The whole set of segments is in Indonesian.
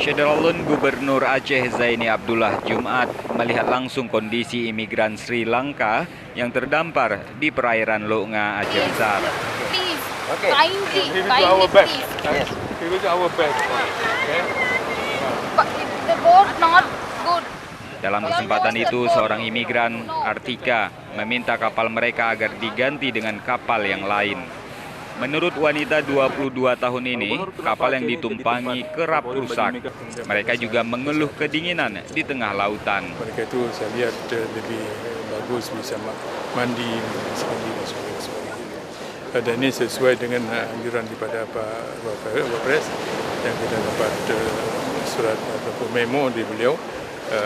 Syederalun Gubernur Aceh Zaini Abdullah Jumat melihat langsung kondisi imigran Sri Lanka yang terdampar di perairan Longa Aceh Besar. Please, Okay. kindly, We will do our kindly, best. please. Yes. We will do our best. Okay? But the boat not good. Dalam kesempatan itu, seorang imigran, Artika, meminta kapal mereka agar diganti dengan kapal yang lain. Menurut wanita 22 tahun ini, kapal yang ditumpangi kerap rusak. Mereka juga mengeluh kedinginan di tengah lautan. Mereka itu saya lihat lebih bagus bisa mandi sendiri dan sebagainya. Dan ini sesuai dengan anjuran daripada Pak Wapres yang kita dapat surat ataupun memo dari beliau.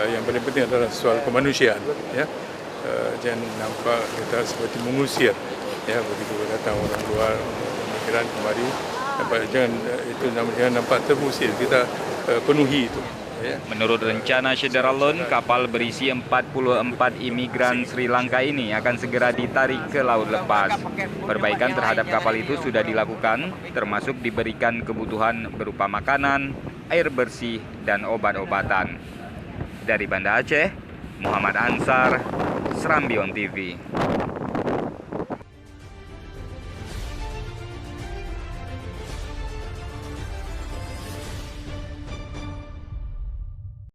Yang paling penting adalah soal kemanusiaan. Ya. Jangan nampak kita seperti mengusir. Ya, begitu datang orang luar migran kemari, jangan nampak terusir, kita penuhi itu. Ya. Menurut rencana Syederalun, kapal berisi 44 imigran Sri Lanka ini akan segera ditarik ke laut lepas. Perbaikan terhadap kapal itu sudah dilakukan, termasuk diberikan kebutuhan berupa makanan, air bersih, dan obat-obatan. Dari Banda Aceh, Muhammad Ansar, Serambion TV.